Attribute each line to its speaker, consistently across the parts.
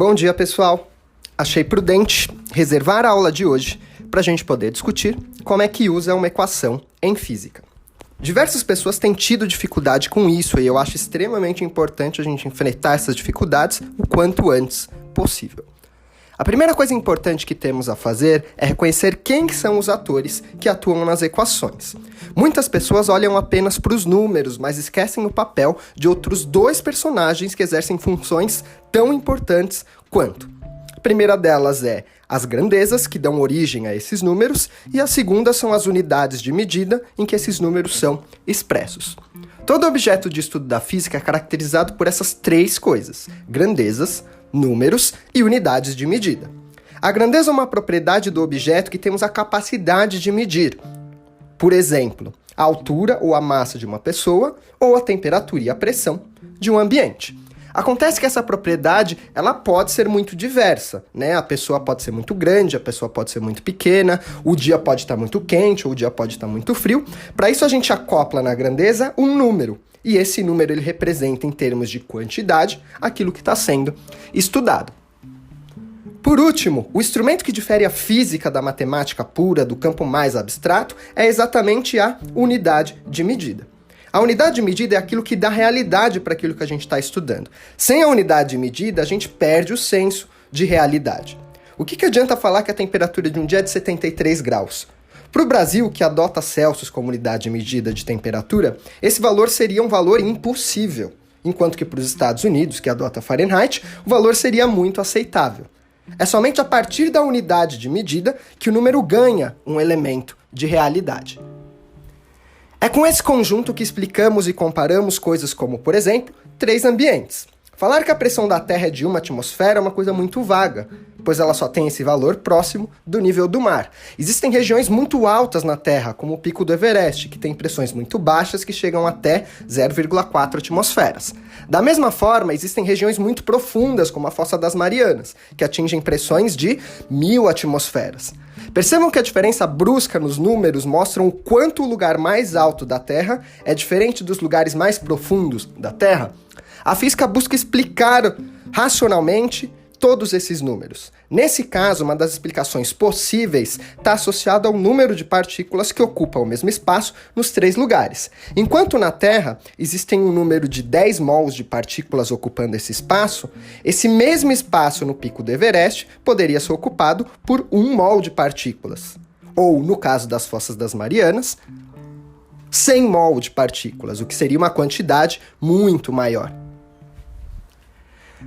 Speaker 1: Bom dia, pessoal! Achei prudente reservar a aula de hoje para a gente poder discutir como é que usa uma equação em física. Diversas pessoas têm tido dificuldade com isso e eu acho extremamente importante a gente enfrentar essas dificuldades o quanto antes possível. A primeira coisa importante que temos a fazer é reconhecer quem são os atores que atuam nas equações. Muitas pessoas olham apenas para os números, mas esquecem o papel de outros dois personagens que exercem funções tão importantes quanto. A primeira delas é as grandezas, que dão origem a esses números, e a segunda são as unidades de medida em que esses números são expressos. Todo objeto de estudo da física é caracterizado por essas três coisas: grandezas, números e unidades de medida. A grandeza é uma propriedade do objeto que temos a capacidade de medir. Por exemplo, a altura ou a massa de uma pessoa ou a temperatura e a pressão de um ambiente. Acontece que essa propriedade ela pode ser muito diversa, né? A pessoa pode ser muito grande, a pessoa pode ser muito pequena, o dia pode estar muito quente ou o dia pode estar muito frio. Para isso a gente acopla na grandeza um número. E esse número ele representa, em termos de quantidade, aquilo que está sendo estudado. Por último, o instrumento que difere a física da matemática pura, do campo mais abstrato, é exatamente a unidade de medida. A unidade de medida é aquilo que dá realidade para aquilo que a gente está estudando. Sem a unidade de medida, a gente perde o senso de realidade. O que adianta falar que a temperatura de um dia é de 73 graus? Para o Brasil, que adota Celsius como unidade de medida de temperatura, esse valor seria um valor impossível, enquanto que para os Estados Unidos, que adota Fahrenheit, o valor seria muito aceitável. É somente a partir da unidade de medida que o número ganha um elemento de realidade. É com esse conjunto que explicamos e comparamos coisas como, por exemplo, três ambientes. Falar que a pressão da Terra é de 1 atmosfera é uma coisa muito vaga, pois ela só tem esse valor próximo do nível do mar. Existem regiões muito altas na Terra, como o Pico do Everest, que tem pressões muito baixas que chegam até 0,4 atmosferas. Da mesma forma, existem regiões muito profundas, como a Fossa das Marianas, que atingem pressões de 1000 atmosferas. Percebam que a diferença brusca nos números mostra o quanto o lugar mais alto da Terra é diferente dos lugares mais profundos da Terra. A física busca explicar racionalmente todos esses números. Nesse caso, uma das explicações possíveis está associada ao número de partículas que ocupam o mesmo espaço nos três lugares. Enquanto na Terra existem um número de 10 mols de partículas ocupando esse espaço, esse mesmo espaço no Pico do Everest poderia ser ocupado por 1 mol de partículas. Ou, no caso das Fossas das Marianas, 100 mol de partículas, o que seria uma quantidade muito maior.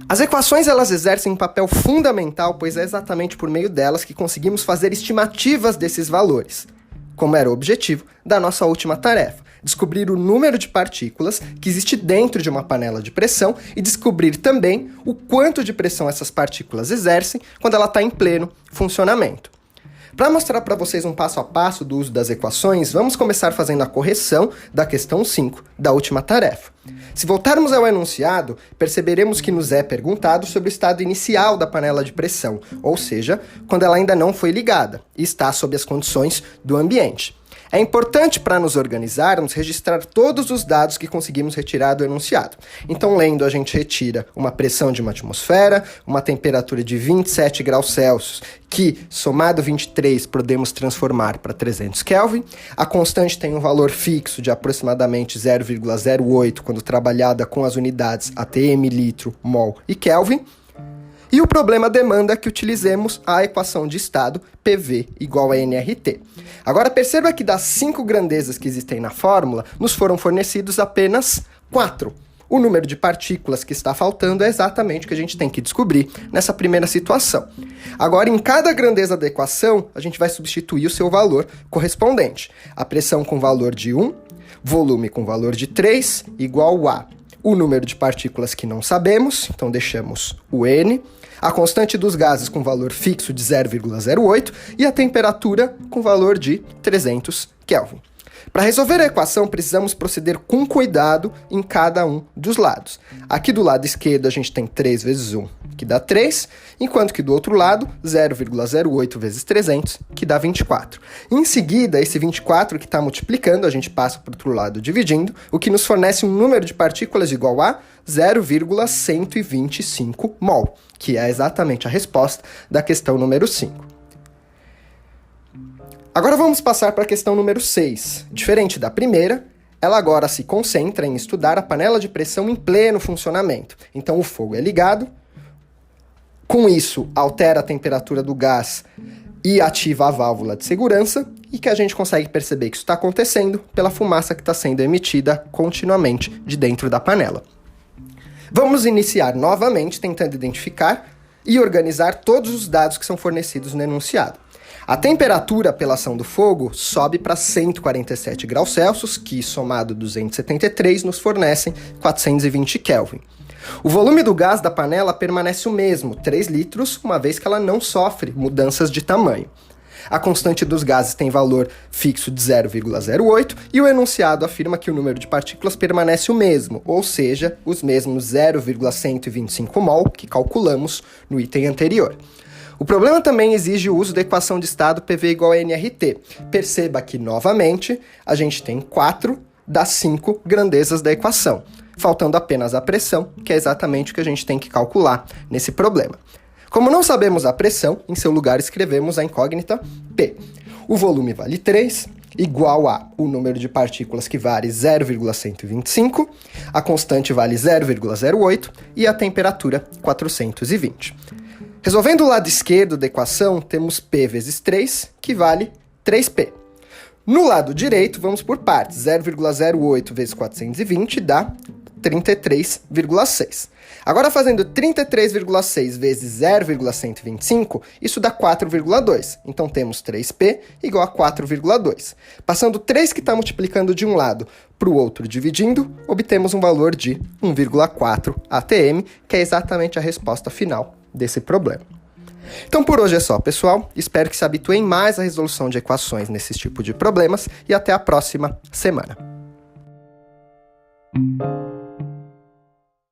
Speaker 1: As equações elas exercem um papel fundamental, pois é exatamente por meio delas que conseguimos fazer estimativas desses valores, como era o objetivo da nossa última tarefa: descobrir o número de partículas que existe dentro de uma panela de pressão e descobrir também o quanto de pressão essas partículas exercem quando ela está em pleno funcionamento. Para mostrar para vocês um passo a passo do uso das equações, vamos começar fazendo a correção da questão 5 da última tarefa. Se voltarmos ao enunciado, perceberemos que nos é perguntado sobre o estado inicial da panela de pressão, ou seja, quando ela ainda não foi ligada e está sob as condições do ambiente. É importante para nos organizarmos registrar todos os dados que conseguimos retirar do enunciado. Então, lendo, a gente retira uma pressão de 1 atmosfera, uma temperatura de 27 graus Celsius, que, somado 23, podemos transformar para 300 Kelvin. A constante tem um valor fixo de aproximadamente 0,08 quando trabalhada com as unidades atm, litro, mol e Kelvin. E o problema demanda que utilizemos a equação de estado PV igual a nRT. Agora perceba que das 5 grandezas que existem na fórmula, nos foram fornecidos apenas 4. O número de partículas que está faltando é exatamente o que a gente tem que descobrir nessa primeira situação. Agora, em cada grandeza da equação, a gente vai substituir o seu valor correspondente. A pressão com valor de 1, volume com valor de 3, igual a o número de partículas que não sabemos, então deixamos o N, a constante dos gases com valor fixo de 0,08 e a temperatura com valor de 300 Kelvin. Para resolver a equação, precisamos proceder com cuidado em cada um dos lados. Aqui do lado esquerdo a gente tem 3 vezes 1, que dá 3, enquanto que do outro lado, 0,08 vezes 300, que dá 24. Em seguida, esse 24 que está multiplicando, a gente passa para o outro lado dividindo, o que nos fornece um número de partículas igual a 0,125 mol, que é exatamente a resposta da questão número 5. Agora vamos passar para a questão número 6. Diferente da primeira, ela agora se concentra em estudar a panela de pressão em pleno funcionamento. Então o fogo é ligado, com isso altera a temperatura do gás e ativa a válvula de segurança, e que a gente consegue perceber que isso está acontecendo pela fumaça que está sendo emitida continuamente de dentro da panela. Vamos iniciar novamente tentando identificar e organizar todos os dados que são fornecidos no enunciado. A temperatura pela ação do fogo sobe para 147 graus Celsius, que somado 273 nos fornecem 420 Kelvin. O volume do gás da panela permanece o mesmo, 3 litros, uma vez que ela não sofre mudanças de tamanho. A constante dos gases tem valor fixo de 0,08 e o enunciado afirma que o número de partículas permanece o mesmo, ou seja, os mesmos 0,125 mol que calculamos no item anterior. O problema também exige o uso da equação de estado PV igual a nRT. Perceba que, novamente, a gente tem 4 das 5 grandezas da equação, faltando apenas a pressão, que é exatamente o que a gente tem que calcular nesse problema. Como não sabemos a pressão, em seu lugar escrevemos a incógnita P. O volume vale 3, igual a o número de partículas que vale 0,125, a constante vale 0,08 e a temperatura 420. Resolvendo o lado esquerdo da equação, temos P vezes 3, que vale 3P. No lado direito, vamos por partes. 0,08 vezes 420 dá 33,6. Agora, fazendo 33,6 vezes 0,125, isso dá 4,2. Então, temos 3P igual a 4,2. Passando 3 que está multiplicando de um lado para o outro dividindo, obtemos um valor de 1,4 atm, que é exatamente a resposta final desse problema. Então por hoje é só, pessoal. Espero que se habituem mais à resolução de equações nesse tipo de problemas e até a próxima semana.